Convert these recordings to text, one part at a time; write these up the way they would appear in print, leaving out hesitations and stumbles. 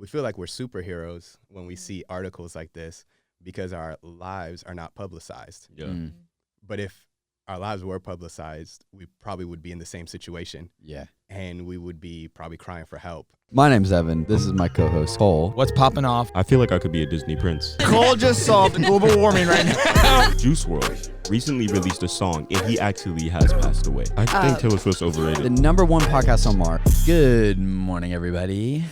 we feel like we're superheroes when we see articles like this because our lives are not publicized. Yeah. But if our lives were publicized, we probably would be in the same situation. Yeah. And we would be probably crying for help. My name's Evan. This is my co-host, Cole. What's popping off? I feel like I could be a Disney prince. Cole just solved global warming right now. Juice WRLD recently released a song, and he actually has passed away. I think Taylor Swift's overrated. The #1 podcast on Mars. Good morning, everybody.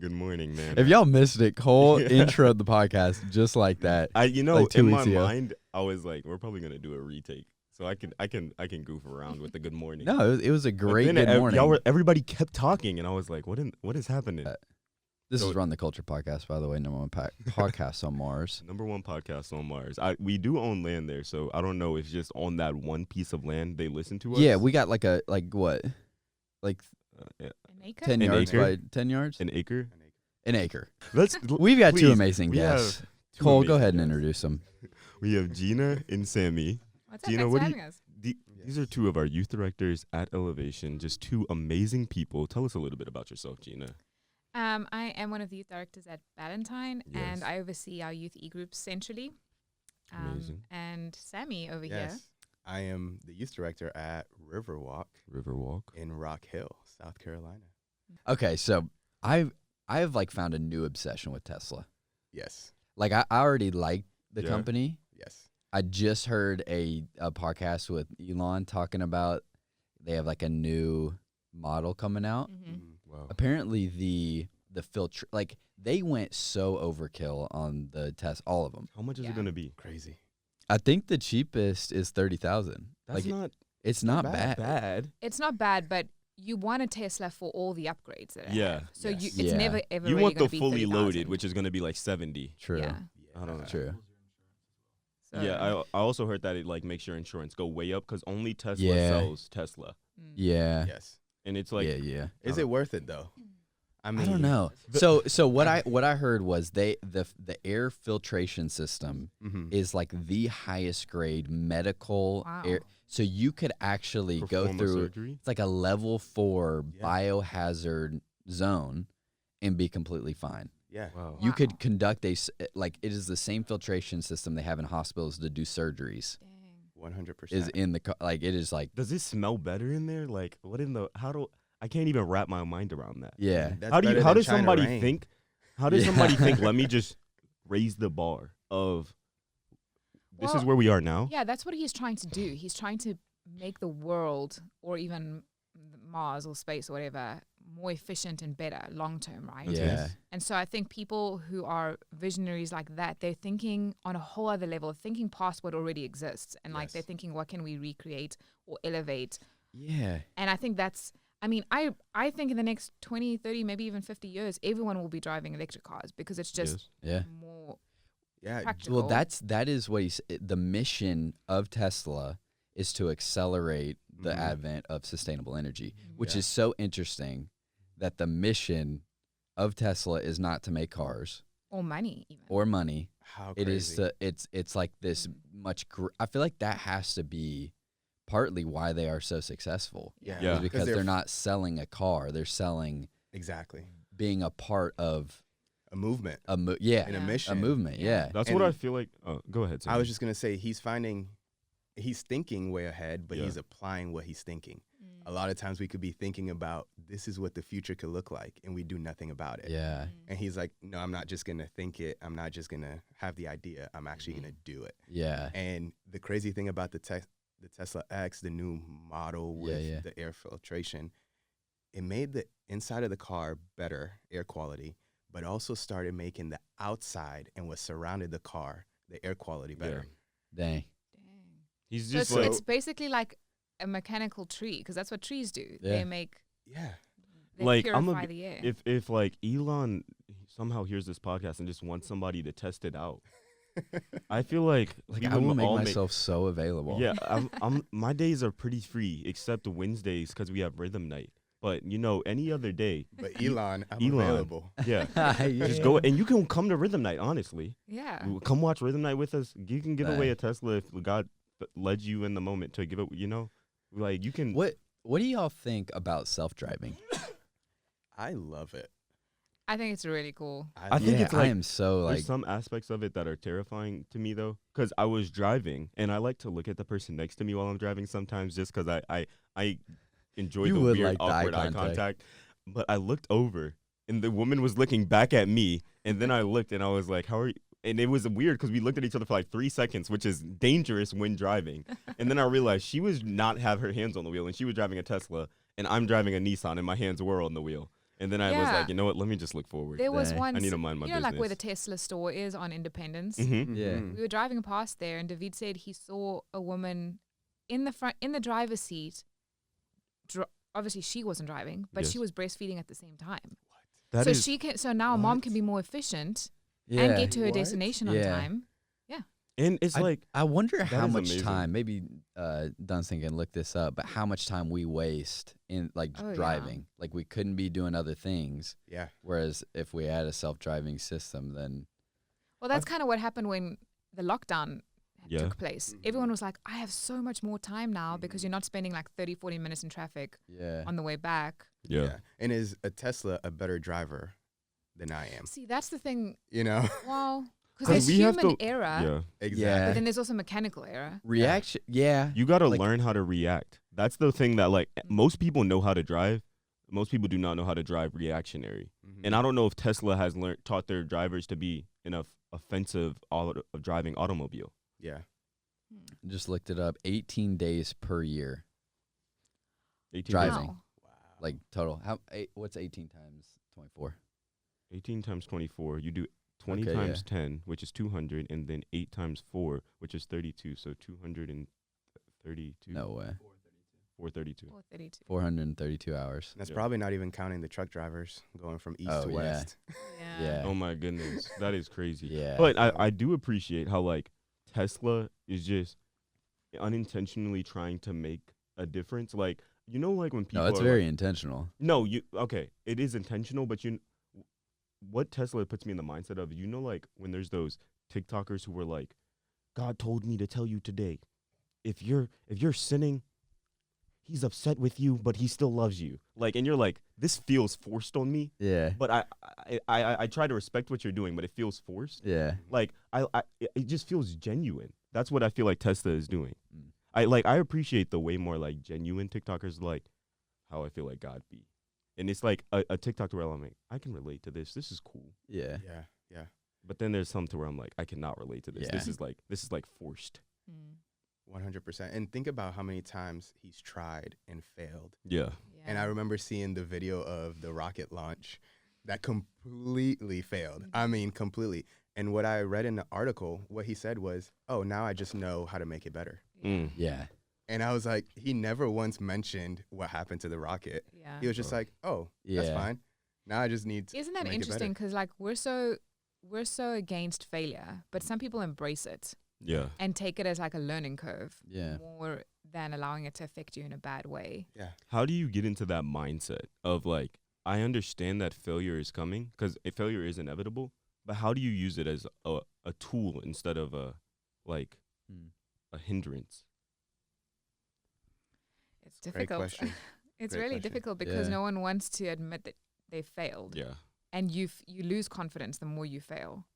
Good morning, man. If y'all missed it, Cole introed the podcast just like that. In like 2 my weeks ago. mind, I was like, we're probably gonna do a retake, so I can goof around with the good morning. No, it was a great But then good morning. everybody kept talking, and I was like, what is happening? This is Run the Culture podcast, by the way, #1 podcast on Mars. #1 podcast on Mars. We do own land there, so I don't know if just on that one piece of land they listen to us. Yeah, we got like what? Like an acre? 10 An yards acre? by 10 yards? An acre. An acre. We've got two amazing guests. Cole, amazing go ahead and guests. introduce them. We have Gina and Sammy. What's up? Gina, Thanks what for do you- having us. These are two of our youth directors at Elevation, just two amazing people. Tell us a little bit about yourself, Gina. I am one of the youth directors at Valentine, Yes. and I oversee our youth e-groups centrally. Amazing. And Sammy over here. Yes. I am the youth director at Riverwalk Riverwalk. in Rock Hill, South Carolina. Okay, so I've like found a new obsession with Tesla. Yes. Like I already liked the Yeah. company. Yes. I just heard a podcast with Elon talking about they have like a new model coming out. Mhm. Wow. Apparently the filter, like they went so overkill on the test, all of them. How much is Yeah. it going to be? Crazy. I think the cheapest is 30,000. That's Like not it's not bad. bad. It's not bad, but you want a Tesla for all the upgrades that it Yeah. have. So Yes. it's Yeah. never ever You really want the gonna be fully 30,000. loaded, which is going to be like 70. True. Yeah. I don't know. True. So, Yeah, I also heard that it like makes your insurance go way up because only Tesla Yeah. sells Tesla, Yeah. Yes. and it's like yeah. Is it worth it though? I don't know. So what I heard was the air filtration system Mm-hmm. is like the highest grade medical Wow. air. So you could actually go perform a through surgery. it's like a level 4 Yeah. biohazard zone and be completely fine. Yeah. Wow. You Wow. could conduct like it is the same filtration system they have in hospitals to do surgeries. Dang. 100%. Is in the like it is like Does it smell better in there? Like what in the I can't even wrap my mind around that. yeah. That's How better does than China somebody rain. think? How does Yeah. somebody think? Let me just raise the bar of. This is Well, where we are now. Yeah, that's what he's trying to do. He's trying to make the world, or even Mars or space or whatever, more efficient and better long term, right? Yeah. And so I think people who are visionaries like that, they're thinking on a whole other level, thinking past what already exists. And like Yes. they're thinking, what can we recreate or elevate? Yeah. And I think I think in the next 20, 30, maybe even 50 years, everyone will be driving electric cars because it's just Yeah. more Yeah. practical. Well, that is what the mission of Tesla is to accelerate the Mhm. advent of sustainable energy, which Yeah. is so interesting that the mission of Tesla is not to make cars or money even. or money. How It crazy. is to it's like this much I feel like that has to be partly why they are so successful. Yeah. Yeah. Is because they're not selling a car, they're selling Exactly. being a part of A movement a and a Yeah. mission. a movement. Yeah. That's And what I feel like. Oh, go ahead. I was Sammy. just going to say he's thinking way ahead, but Yeah. he's applying what he's thinking. Mm. A lot of times we could be thinking about this is what the future could look like, and we do nothing about it. Yeah. And he's like, no, I'm not just going to think it. I'm not just going to have the idea. I'm actually going to do it. Yeah. And the crazy thing about the Tesla X, the new model with yeah. the air filtration, it made the inside of the car better air quality, but also started making the outside and what surrounded the car, the air quality better. Dang. Dang. He's So just it's, like it's basically like a mechanical tree because that's what trees do. Yeah. Yeah. They Like, I'm purify a- the air. if like Elon somehow hears this podcast and just wants somebody to test it out. I feel like Like we I will would make all myself so available. Yeah, my days are pretty free except Wednesdays because we have rhythm night. But any other day, But Elon, I'm Elon. available. yeah, Yeah. just go and you can come to rhythm night. Honestly, yeah. come watch rhythm night with us. You can give away Right. a Tesla if God led you in the moment to give it. Like you can. What do y'all think about self-driving? I love it. I think it's really cool. I think yeah, it's like I am so there's like some aspects of it that are terrifying to me though, because I was driving and I like to look at the person next to me while I'm driving sometimes, just because I enjoy You the would weird like the eye awkward eye contact. contact. But I looked over and the woman was looking back at me, and then I looked and I was like, "How are you?" And it was weird because we looked at each other for like 3 seconds, which is dangerous when driving. And then I realized she was not have her hands on the wheel, and she was driving a Tesla, and I'm driving a Nissan, and my hands were on the wheel. And then I was Yeah. like, you know what? Let me just look forward. There was Dang. one, I need to mind my you know, like where the business. Tesla store is on Independence. Mm-hmm. Yeah. Mhm. We were driving past there, and David said he saw a woman in the driver's seat. Obviously, she wasn't driving, but she Yes. was breastfeeding at the same time. That so is so now a mom What? can be more efficient Yeah. and get to her What? destination on Yeah. time. and it's like I wonder how is much amazing. time, maybe Dunstan can look this up, but how much time we waste in like Oh, yeah. driving. Like we couldn't be doing other things. Yeah. Whereas if we had a self-driving system, then Well, that's kind of what happened when the lockdown Yeah. took place. Mhm. Everyone was like, I have so much more time now because you're not spending like 30, 40 minutes in traffic yeah. on the way back. yeah. And is a Tesla a better driver than I am? See, that's the thing. You know? Well, 'Cause because there's we have human to- error, Yeah. Exactly. but then there's also mechanical error. Reaction. Yeah. You got to Like- learn how to react. That's the thing that like most people know how to drive. Most people do not know how to drive reactionary. Mhm. And I don't know if Tesla has taught their drivers to be an offensive driving automobile. Yeah. Just looked it up. 18 days per year. 18 Driving. Wow. Wow. Like total. What's 18 times 24? 18 times 24. You do 20 Okay, times 10, which is 200, and then 8 times 4, which is 32. So 232. No way. 432. 432. 432 hours. That's Yeah. probably not even counting the truck drivers going from east Oh, to yeah. west. Yeah. Oh my goodness. That is crazy. Yeah. But I do appreciate how like Tesla is just unintentionally trying to make a difference. Like, you know, like when people No, it's are very like, intentional. no, it is intentional, but what Tesla puts me in the mindset of, you know, like when there's those TikTokers who were like, God told me to tell you today, if you're sinning, he's upset with you, but he still loves you. Like, and you're like, this feels forced on me, Yeah. but I try to respect what you're doing, but it feels forced. Yeah. Like it just feels genuine. That's what I feel like Tesla is doing. Mm. I appreciate the way more like genuine TikTokers, like how I feel like God be. And it's like a TikTok where I'm like, I can relate to this. This is cool. Yeah. Yeah. Yeah. But then there's some to where I'm like, I cannot relate to this. Yeah. This is like forced. Mm. 100%. And think about how many times he's tried and failed. Yeah. Yeah. And I remember seeing the video of the rocket launch that completely failed. I mean, completely. And what I read in the article, what he said was, oh, now I just know how to make it better. Mm. Yeah. And I was like, he never once mentioned what happened to the rocket. Yeah. He was just like, oh, that's Yeah. fine. Now I just need to Isn't that make it better. interesting? Because like we're so against failure, but some people embrace it Yeah. and take it as like a learning curve Yeah. more than allowing it to affect you in a bad way. Yeah. How do you get into that mindset of like, I understand that failure is coming because failure is inevitable, but how do you use it as a tool instead of a hindrance? It's Great difficult. question. It's Great really question. difficult because Yeah. no one wants to admit that they failed, Yeah. and you lose confidence the more you fail.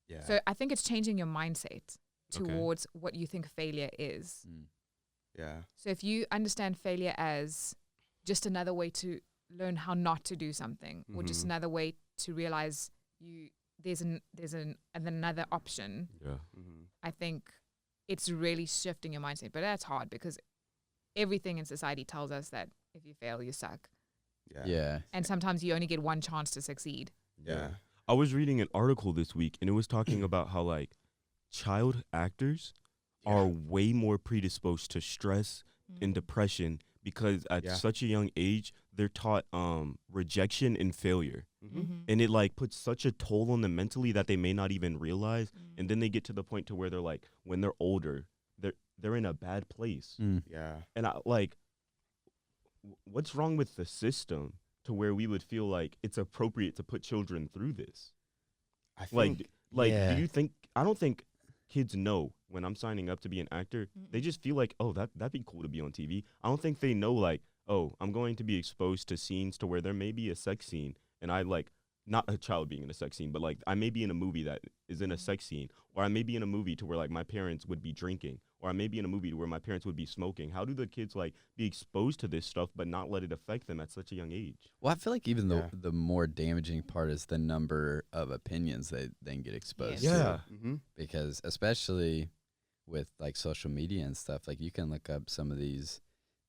Yeah. So I think it's changing your mindset Okay. towards what you think failure is. Mm. yeah. So if you understand failure as just another way to learn how not to do something, or just Mhm. another way to realize there's another option, Yeah. Mm-hmm. I think it's really shifting your mindset. But that's hard because everything in society tells us that if you fail, you suck. Yeah. Yeah. And sometimes you only get one chance to succeed. Yeah. I was reading an article this week and it was talking about how like child actors are way more predisposed to stress and depression because at Yeah. such a young age they're taught rejection and failure. Mm-hmm. And it like puts such a toll on them mentally that they may not even realize. And then they get to the point to where they're like, when they're older, they're in a bad place. Mm. Yeah. And I like, what's wrong with the system to where we would feel like it's appropriate to put children through this? I think Yeah. Do you think? I don't think kids know when I'm signing up to be an actor. They just feel like, oh, that'd be cool to be on TV. I don't think they know like, oh, I'm going to be exposed to scenes to where there may be a sex scene, and not a child being in a sex scene, but like I may be in a movie that is in a sex scene, or I may be in a movie to where like my parents would be drinking, or I may be in a movie where my parents would be smoking. How do the kids like be exposed to this stuff but not let it affect them at such a young age? Well, I feel like even Yeah. the more damaging part is the number of opinions they then get exposed Yes. to. Yeah. Mm-hmm. Because especially with like social media and stuff, like you can look up some of these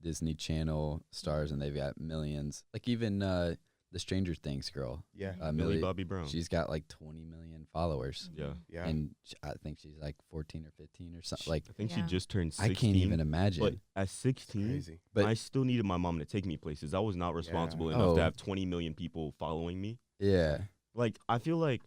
Disney Channel stars and they've got millions. Like even the Stranger Things girl, Yeah. Millie Millie, Bobby Brown. she's got like 20 million followers. Yeah. Yeah. And I think she's like 14 or 15 or something. Like I think she Yeah. just turned I 16. can't even imagine. But at 16, Crazy. But I still needed my mom to take me places. I was not responsible Yeah. enough Oh. to have 20 million people following me. yeah, Like, I feel like,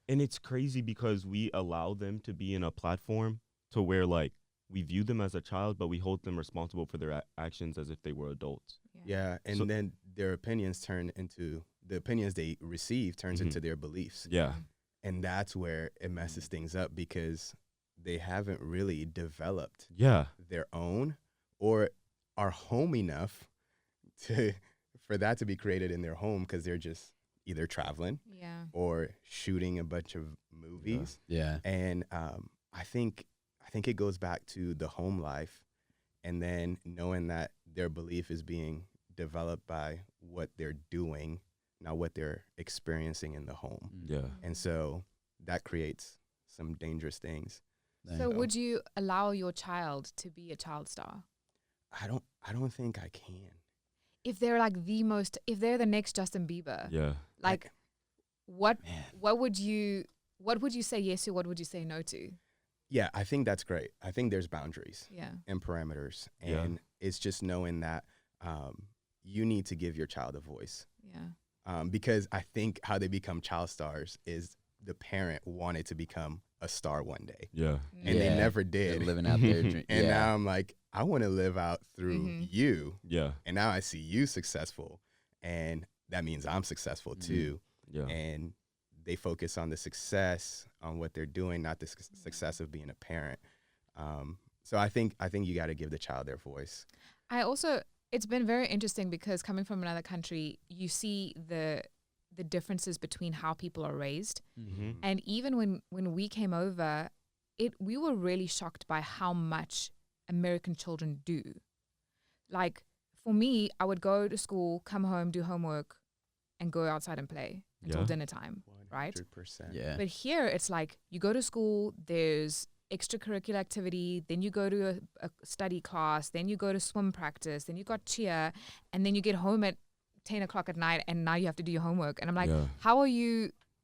and it's crazy because we allow them to be in a platform to where, like, we view them as a child, but we hold them responsible for their actions as if they were adults. Yeah. And So- then their opinions turn into the opinions they receive turns Mhm. into their beliefs. Yeah. And that's where it messes things up because they haven't really developed Yeah. their own or are home enough to for that to be created in their home because they're just either traveling Yeah. or shooting a bunch of movies. yeah, And I think it goes back to the home life and then knowing that their belief is being developed by what they're doing, not what they're experiencing in the home. Yeah. And so that creates some dangerous things. Dang. So would you allow your child to be a child star? I don't think I can. If they're like if they're the next Justin Bieber, Yeah. like what Man. what would you say yes to? What would you say no to? Yeah, I think that's great. I think there's boundaries Yeah. and parameters. Yeah. And it's just knowing that you need to give your child a voice. Yeah. Because I think how they become child stars is the parent wanted to become a star one day. Yeah. And they Yeah, never they're did. living out their dream. And yeah. now I'm like, I want to live out through Mhm. you. Yeah. And now I see you successful. And that means I'm successful Mhm. too. Yeah. And they focus on the success, on what they're doing, not the success of being a parent. So I think you got to give the child their voice. It's been very interesting because coming from another country, you see the differences between how people are raised. Mm-hmm. And even when we came over, we were really shocked by how much American children do. Like for me, I would go to school, come home, do homework, and go outside and play until Yeah. dinner time, right? 100%. Yeah. But here it's like you go to school, there's extracurricular activity, then you go to a study class, then you go to swim practice, then you got cheer, and then you get home at 10 o'clock at night and now you have to do your homework. And I'm like, Yeah.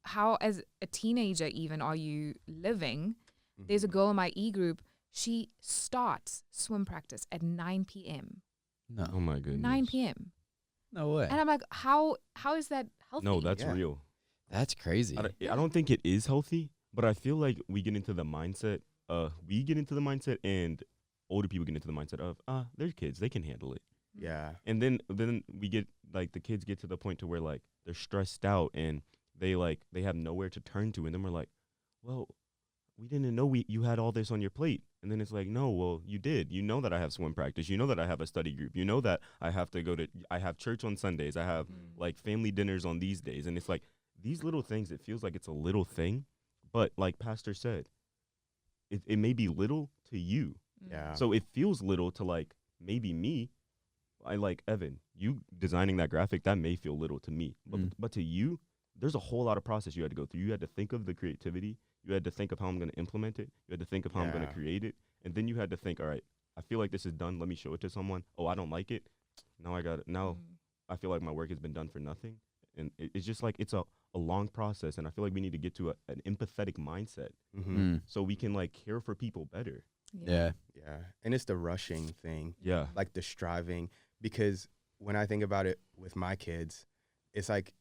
how as a teenager even are you living? There's a girl in my E-group, she starts swim practice at 9 p.m. No. Oh my goodness. 9 p.m. No way. And I'm like, how is that healthy? No, that's Yeah. real. That's crazy. I don't think it is healthy, but I feel like we get into the mindset. And older people get into the mindset of, they're kids, they can handle it. Yeah. And then we get like the kids get to the point to where like they're stressed out and they have nowhere to turn to, and then we're like, well, we didn't know you had all this on your plate. And then it's like, no, well, you did. You know that I have swim practice. You know that I have a study group. You know that I have church on Sundays. I have like family dinners on these days. And it's like these little things, it feels like it's a little thing, but like Pastor said, it may be little to you. Yeah. So it feels little to like maybe me. I like Evan, you designing that graphic, that may feel little to me, but to you, there's a whole lot of process you had to go through. You had to think of the creativity. You had to think of how I'm going to implement it. You had to think of how I'm going to Yeah. create it. And then you had to think, all right, I feel like this is done. Let me show it to someone. Oh, I don't like it. Now I got it. Now I feel like my work has been done for nothing. And it's just like it's a long process. And I feel like we need to get to an empathetic mindset Mm-hmm. so we can like care for people better. Yeah. Yeah. And it's the rushing thing, Yeah. like the striving, because when I think about it with my kids, it's like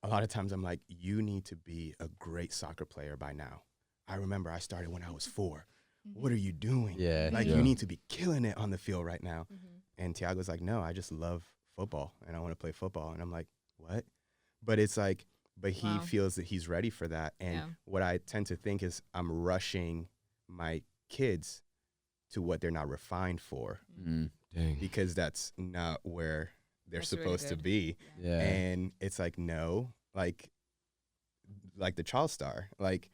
a lot of times I'm like, you need to be a great soccer player by now. I remember I started when I was 4. What are you doing? Yeah. Like, Yeah. you need to be killing it on the field right now. Mm-hmm. And Tiago's like, no, I just love football and I want to play football. And I'm like, what? But it's like, but he Wow. feels that he's ready for that. And Yeah. what I tend to think is I'm rushing my kids to what they're not refined for Mm. Dang. because that's not where they're That's really supposed to good. be. Yeah. And it's like, no, like the child star. Like,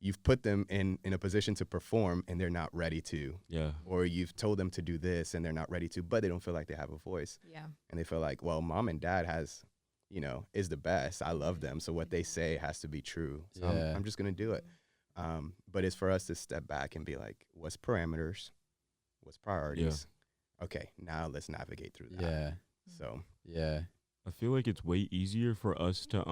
you've put them in a position to perform and they're not ready to. Yeah. Or you've told them to do this and they're not ready to, but they don't feel like they have a voice. Yeah. And they feel like, well, mom and dad is the best. I love them. So what they say has to be true. So Yeah. I'm just going to do it. But it's for us to step back and be like, what's parameters? What's priorities? Okay, now let's navigate through that. Yeah. So Yeah. I feel like it's way easier for us to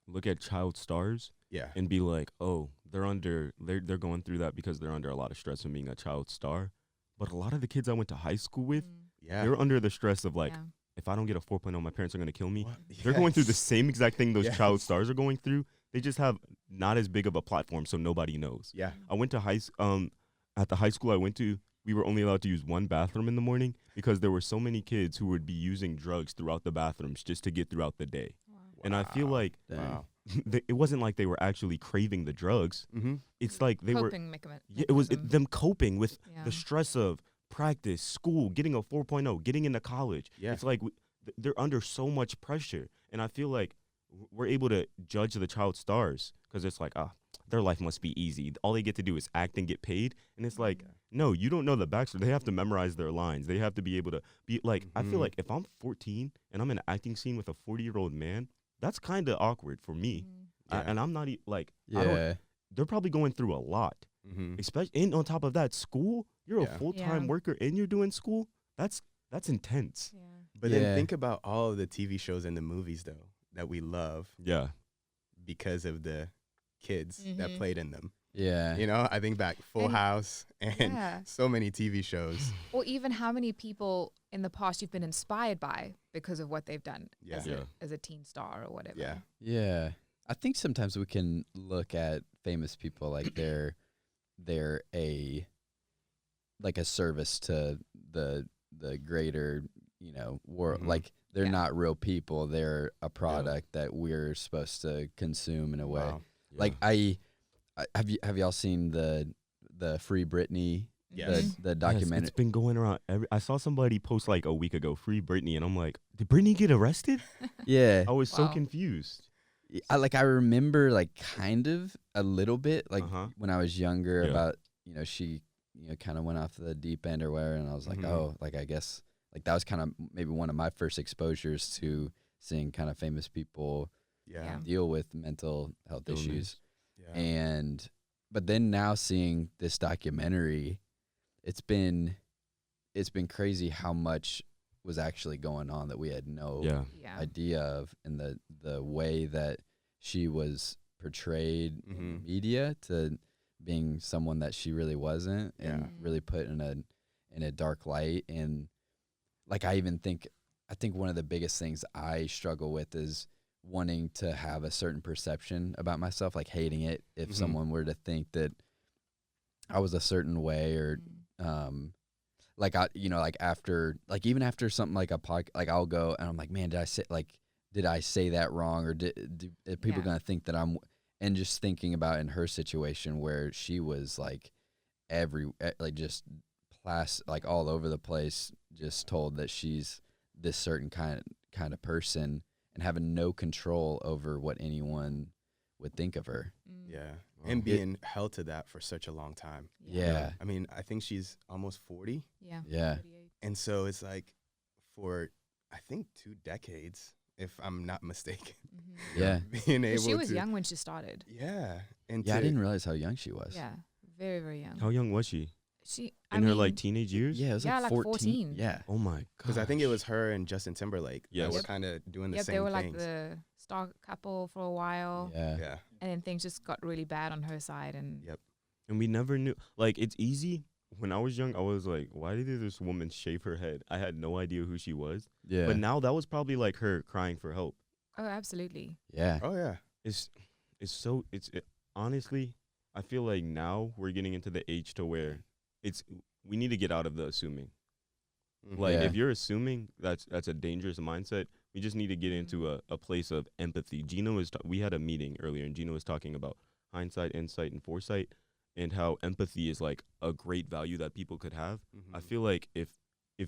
look at child stars yeah. and be like, oh, they're going through that because they're under a lot of stress from being a child star. But a lot of the kids I went to high school with, Yeah. they're under the stress of like, Yeah. if I don't get a 4.0, my parents are going to kill me. What? They're going through the Yes. same exact thing those Yes. child stars are going through. They just have not as big of a platform, so nobody knows. Yeah. I went to at the high school I went to, we were only allowed to use one bathroom in the morning because there were so many kids who would be using drugs throughout the bathrooms just to get throughout the day. And I feel Wow. like Dang. Wow. it wasn't like they were actually craving the drugs. Mm-hmm. It's like they were, Coping it was mechanism. them coping with Yeah. the stress of practice, school, getting a 4.0, getting into college. Yeah. It's like they're under so much pressure. And I feel like we're able to judge the child stars because it's like, their life must be easy. All they get to do is act and get paid. And it's like, no, you don't know the backstory. They have to memorize their lines. They have to be able to be like, I feel Mhm. like if I'm 14 and I'm in an acting scene with a 40-year-old man, that's kind of awkward for me. Yeah. And I'm not like, Yeah. they're probably going through a lot. Mm-hmm. Especially, and on top of that, school, you're Yeah. a full-time Yeah. worker and you're doing school. That's intense. Yeah. But Yeah. then think about all of the TV shows and the movies, though, that we love Yeah. because of the kids that Mhm. played in them. Yeah. You know, I think back Full And- House and Yeah. so many TV shows. Or even how many people in the past you've been inspired by because of what they've done Yeah. as, Yeah. as a teen star or whatever. Yeah. Yeah. I think sometimes we can look at famous people like they're a service to the greater, world. Mhm. Like they're Yeah. not real people. They're a product that we're supposed to consume in a way. Wow. Like I have y'all seen the Free Britney Yes. the Yes, documentary? it's been going around. I saw somebody post like a week ago, "Free Britney," and I'm like, did Britney get arrested? Yeah. I was so Wow. confused. I remember like kind of a little bit like Uh-huh. when I was younger Yeah. about she kind of went off the deep end or whatever, and I was like, Mhm. oh, like I guess like that was kind of maybe one of my first exposures to seeing kind of famous people Yeah. Yeah. deal with mental health Illness. issues. Yeah. But then now seeing this documentary, it's been crazy how much was actually going on that we had no Yeah. Yeah. idea of, and the way that she was portrayed in the Mhm. media to being someone that she really wasn't, and Yeah. really put in a dark light. And like I think one of the biggest things I struggle with is wanting to have a certain perception about myself, like hating it if Mhm. someone were to think that I was a certain way, or like even after something like a podcast, like I'll go and I'm like, man, did I say that wrong, or are people Yeah. gonna think that I'm? And just thinking about in her situation where she was like just like all over the place, just told that she's this certain kind of person, and having no control over what anyone would think of her. Yeah. Wow. And being held to that for such a long time. Yeah. I mean, I think she's almost 40. Yeah. Yeah. 38. And so it's like for, I think, 2 decades, if I'm not mistaken, Mhm. Yeah. being 'Cause able she was to. young when she started. Yeah. And Yeah, I to- didn't realize how young she was. Yeah. Very, very young. How young was she? She In her like teenage years? Yeah, it was Yeah, like like 14. 14. Yeah. Oh my god. Because I think it was her and Justin Timberlake that Yes. were Yep. kind of doing the Yep, same they were things. like the star couple for a while, Yeah. Yeah. and then things just got really bad on her side, and Yep. And we never knew. Like, it's easy. When I was young, I was like, why did this woman shave her head? I had no idea who she was. Yeah. But now that was probably like her crying for help. oh, absolutely. Yeah. Oh, yeah. Honestly, I feel like now we're getting into the age to where we need to get out of the assuming. Mhm. Like, Yeah. if you're assuming, that's a dangerous mindset. We just need to get into a place of empathy. Gina we had a meeting earlier, and Gina was talking about hindsight, insight, and foresight, and how empathy is like a great value that people could have. I Mhm. feel like if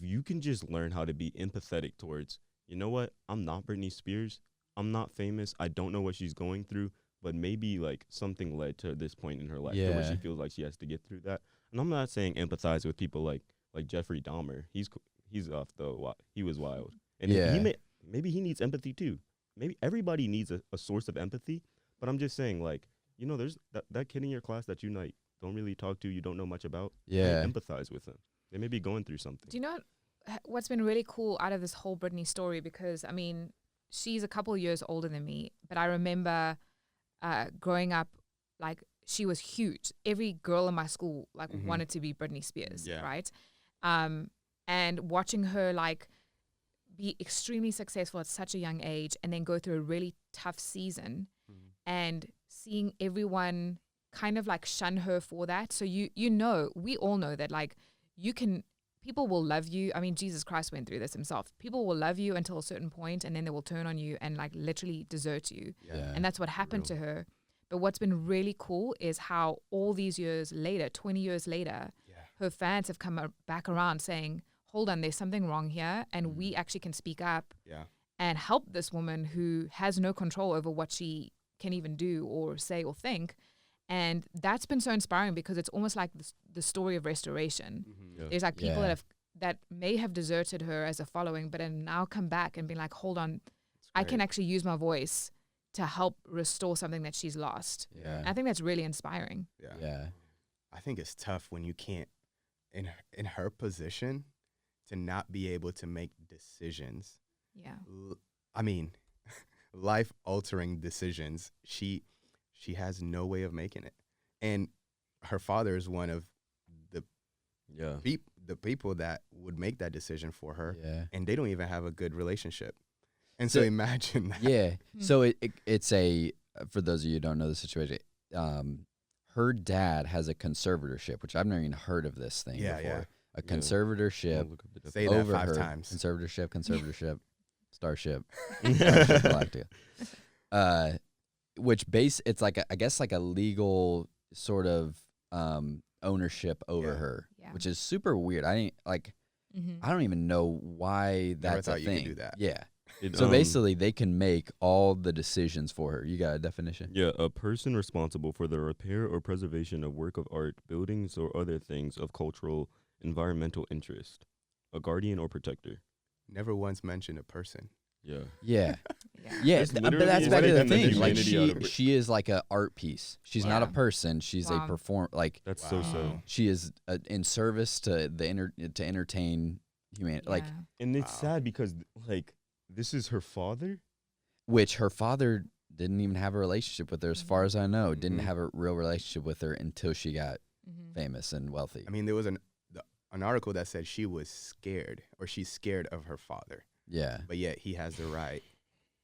you can just learn how to be empathetic towards, you know what, I'm not Britney Spears, I'm not famous. I don't know what she's going through, but maybe like something led to this point in her life to where she feels like she has to get through that. And I'm not saying empathize with people like Jeffrey Dahmer. He's off he was wild. And maybe he needs empathy too. Maybe everybody needs a source of empathy, but I'm just saying, like, you know, there's that kid in your class that you like don't really talk to, you don't know much about. Yeah. Empathize with them. They may be going through something. Do you know what's been really cool out of this whole Brittany story? Because, I mean, she's a couple years older than me, but I remember growing up, like, she was huge. Every girl in my school, like, wanted to be Britney Spears, right? And watching her, like, be extremely successful at such a young age and then go through a really tough season and seeing everyone kind of like shun her for that. So you know, we all know that, like, people will love you. I mean, Jesus Christ went through this himself. People will love you until a certain point and then they will turn on you and like literally desert you. And that's what happened to her. But what's been really cool is how all these years later, 20 years later, her fans have come back around saying, hold on, there's something wrong here, and we actually can speak up and help this woman who has no control over what she can even do or say or think. And that's been so inspiring because it's almost like the story of restoration. There's like people that may have deserted her as a following, but have now come back and been like, hold on, I can actually use my voice to help restore something that she's lost. And I think that's really inspiring. I think it's tough when you can't, in her position, to not be able to make decisions. I mean, life-altering decisions. She has no way of making it. And her father is one of the people that would make that decision for her. And they don't even have a good relationship. And so imagine that. So it's for those of you who don't know the situation, her dad has a conservatorship, which I've never even heard of this thing before. A conservatorship Say over that 5 her. times. Conservatorship, Starship, Galactica. Which it's like I guess like a legal sort of ownership over her, which is super weird. I don't even know why that's Never thought a you thing. could do that. So basically, they can make all the decisions for her. You got a definition? Yeah, a person responsible for the repair or preservation of work of art, buildings, or other things of cultural, environmental interest. A guardian or protector. Never once mentioned a person. But It's that's literally back to the taking the thing. Like humanity out of it. she is like an art piece. She's not a person. She's a perform. Like That's so sad. she is in service to to entertain humanity. Like, And it's sad because like this is her father. which her father didn't even have a relationship with her, as far as I know. Didn't have a real relationship with her until she got famous and wealthy. I mean, there was an article that said she was scared, or she's scared of her father. But yet he has the right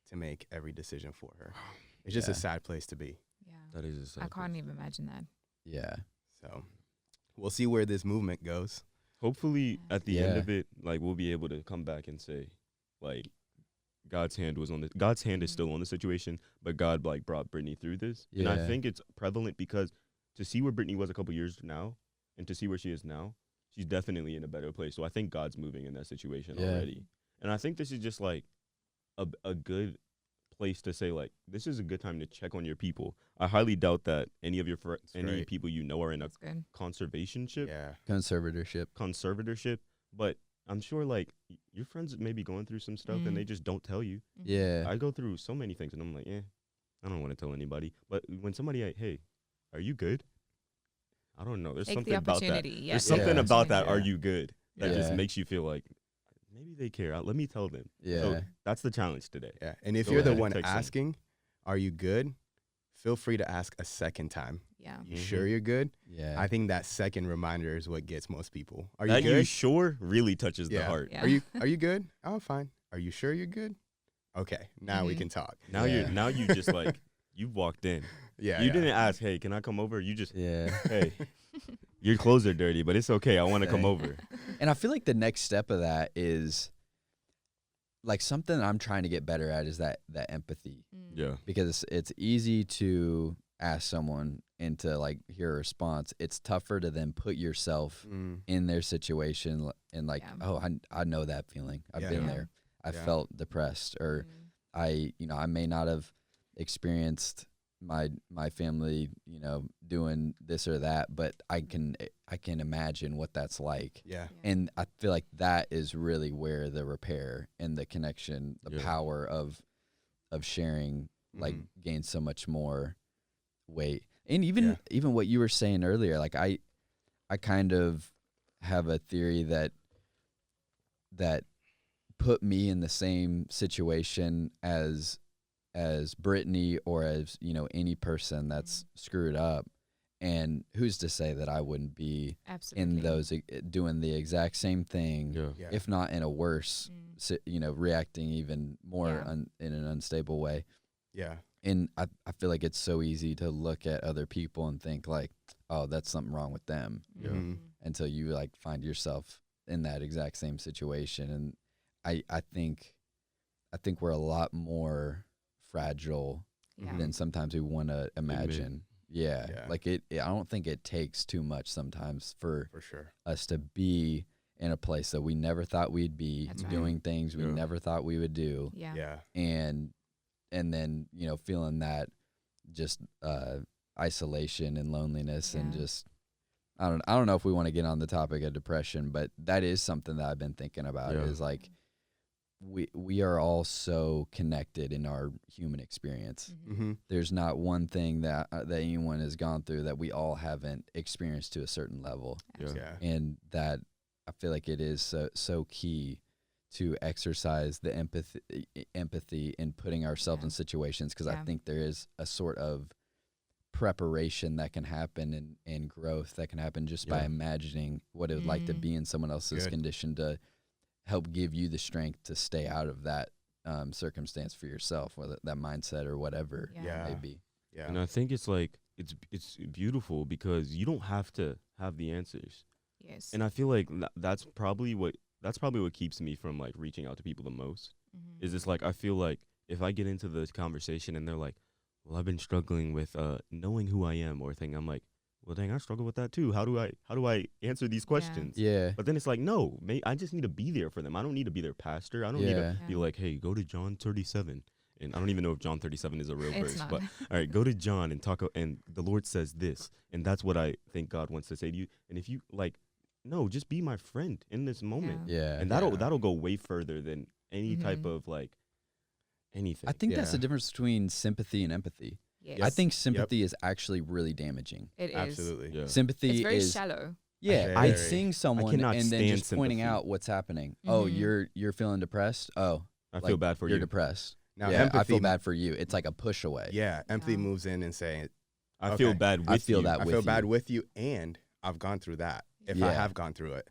to make every decision for her. It's just a sad place to be. That is a sad I can't place. even imagine that. So we'll see where this movement goes. Hopefully at the end of it, like we'll be able to come back and say, like, God's hand is still on the situation, but God like brought Brittany through this. And I think it's prevalent because to see where Brittany was a couple years now and to see where she is now, she's definitely in a better place. So I think God's moving in that situation already. And I think this is just like a good place to say, like, this is a good time to check on your people. I highly doubt that any of your people you know are in a conservatorship, but I'm sure like your friends may be going through some stuff and they just don't tell you. I go through so many things and I'm like, I don't want to tell anybody. But when somebody like, hey, are you good? I don't know. There's something about that. There's something about that. Are you good? That just makes you feel like maybe they care. Let me tell them. So that's the challenge today. And if you're the one asking, are you good? Feel free to ask a second time. You sure you're good? I think that second reminder is what gets most people. Are you good? You sure really touches the heart. Are you good? Oh, I'm fine. Are you sure you're good? Okay, now we can talk. Now you just like you've walked in. You didn't ask, hey, can I come over? You just hey, your clothes are dirty, but it's okay. I want to come over. And I feel like the next step of that is like something I'm trying to get better at is that empathy. Because it's easy to ask someone and to like hear a response. It's tougher to then put yourself in their situation and like, oh, I know that feeling. I've been there. I felt depressed, or I may not have experienced my family, doing this or that, but I can imagine what that's like. Yeah. And I feel like that is really where the repair and the connection, the power of sharing, like, gains so much more weight. And even what you were saying earlier, like I kind of have a theory that put me in the same situation as Brittany or as, any person that's screwed up. And who's to say that I wouldn't be in those doing the exact same thing, if not in a worse, reacting even more in an unstable way. Yeah. And I feel like it's so easy to look at other people and think like, oh, that's something wrong with them. Until you like find yourself in that exact same situation. And I think we're a lot more fragile than sometimes we want to imagine. Yeah. Like I don't think it takes too much sometimes for sure us to be in a place that we never thought we'd be, doing things we never thought we would do. And then, feeling that just isolation and loneliness and just, I don't know if we want to get on the topic of depression, but that is something that I've been thinking about is like, we are all so connected in our human experience. There's not one thing that anyone has gone through that we all haven't experienced to a certain level. And that I feel like it is so key to exercise the empathy in putting ourselves in situations, because I think there is a sort of preparation that can happen and growth that can happen just by imagining what it would like to be in someone else's condition, to help give you the strength to stay out of that circumstance for yourself, whether that mindset or whatever it may be. And I think it's like it's beautiful because you don't have to have the answers. And I feel like that's probably what keeps me from like reaching out to people the most. Is it's like I feel like if I get into this conversation and they're like, well, I've been struggling with knowing who I am or thing, I'm like, well, dang, I struggle with that too. How do I answer these questions? But then it's like, no, I just need to be there for them. I don't need to be their pastor. I don't need to be like, hey, go to John 37. And I don't even know if John 37 is a real verse. But all right, go to John and talk. And the Lord says this. And that's what I think God wants to say to you. And if you like, no, just be my friend in this moment. And that'll go way further than any type of like anything. I think that's the difference between sympathy and empathy. I think sympathy is actually really damaging. It is. Absolutely. Sympathy it's very is shallow. I seeing someone and then just pointing sympathy. out what's happening. Oh, you're feeling depressed? Oh, I feel bad for you. You're depressed. Now, I feel empathy, bad for you. It's like a push away. Empathy moves in and saying, I feel bad with you. I feel bad with you, and I've gone through that. If I have gone through it,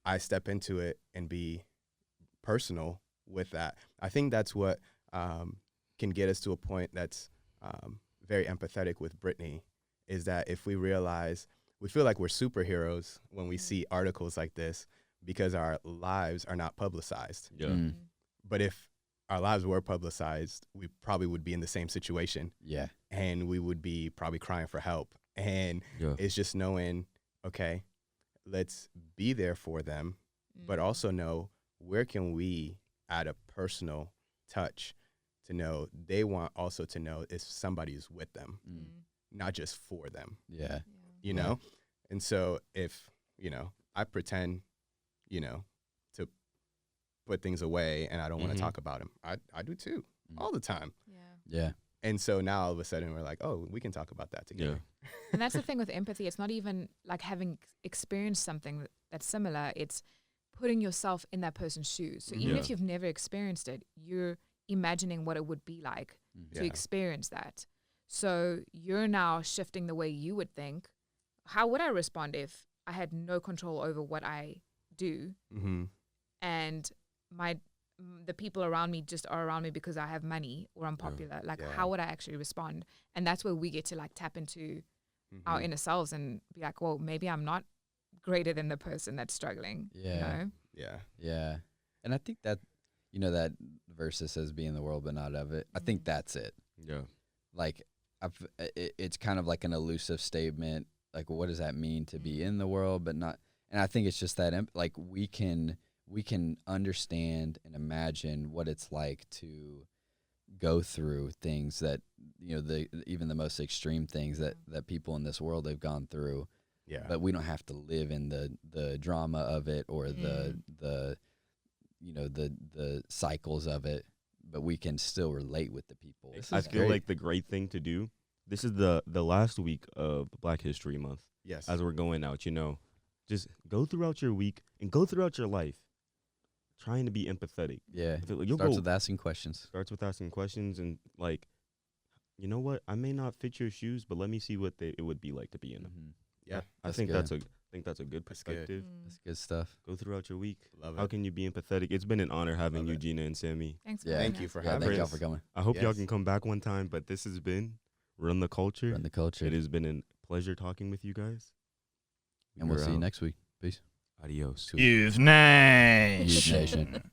I step into it and be personal with that. I think that's what can get us to a point that's very empathetic with Brittany, is that if we realize, we feel like we're superheroes when we see articles like this because our lives are not publicized. But if our lives were publicized, we probably would be in the same situation. And we would be probably crying for help. And it's just knowing, okay, let's be there for them, but also know where can we add a personal touch to know they want also to know if somebody is with them, not just for them. You know? And so if, I pretend, to put things away and I don't want to talk about them, I do too, all the time. And so now all of a sudden we're like, oh, we can talk about that together. And that's the thing with empathy. It's not even like having experienced something that's similar. It's putting yourself in that person's shoes. So even if you've never experienced it, you're imagining what it would be like to experience that. So you're now shifting the way you would think. How would I respond if I had no control over what I do and the people around me just are around me because I have money or I'm popular? Like, how would I actually respond? And that's where we get to like tap into our inner selves and be like, well, maybe I'm not greater than the person that's struggling. And I think that, that verse that says be in the world but not of it, I think that's it. Like it's kind of like an elusive statement. Like, what does that mean to be in the world but not? And I think it's just that like we can understand and imagine what it's like to go through things that, you know, even the most extreme things that people in this world have gone through. Yeah. But we don't have to live in the drama of it or the you know, the cycles of it, but we can still relate with the people. I feel like the great thing to do, this is the last week of Black History Month. Yes. As we're going out, you know, just go throughout your week and go throughout your life trying to be empathetic. Yeah. You'll Starts go, with asking questions. starts with asking questions and like, you know what? I may not fit your shoes, but let me see what it would be like to be in them. Mm-hmm. Yeah. I That's think good. that's a good That's good. perspective. That's good stuff. Go throughout your week. Love How it. can you be empathetic? It's been an honor having Love you, it. Gina and Sammy. Thanks for Yeah. having Thank you us. for Yeah, having thank y'all us. for coming. I hope y'all Yes. can come back one time, but this has been Run the Culture. Run the culture. It has been a pleasure talking with you guys. And we'll We're see you out. next week. Peace. Adios. Youth Nation. Youth Nation.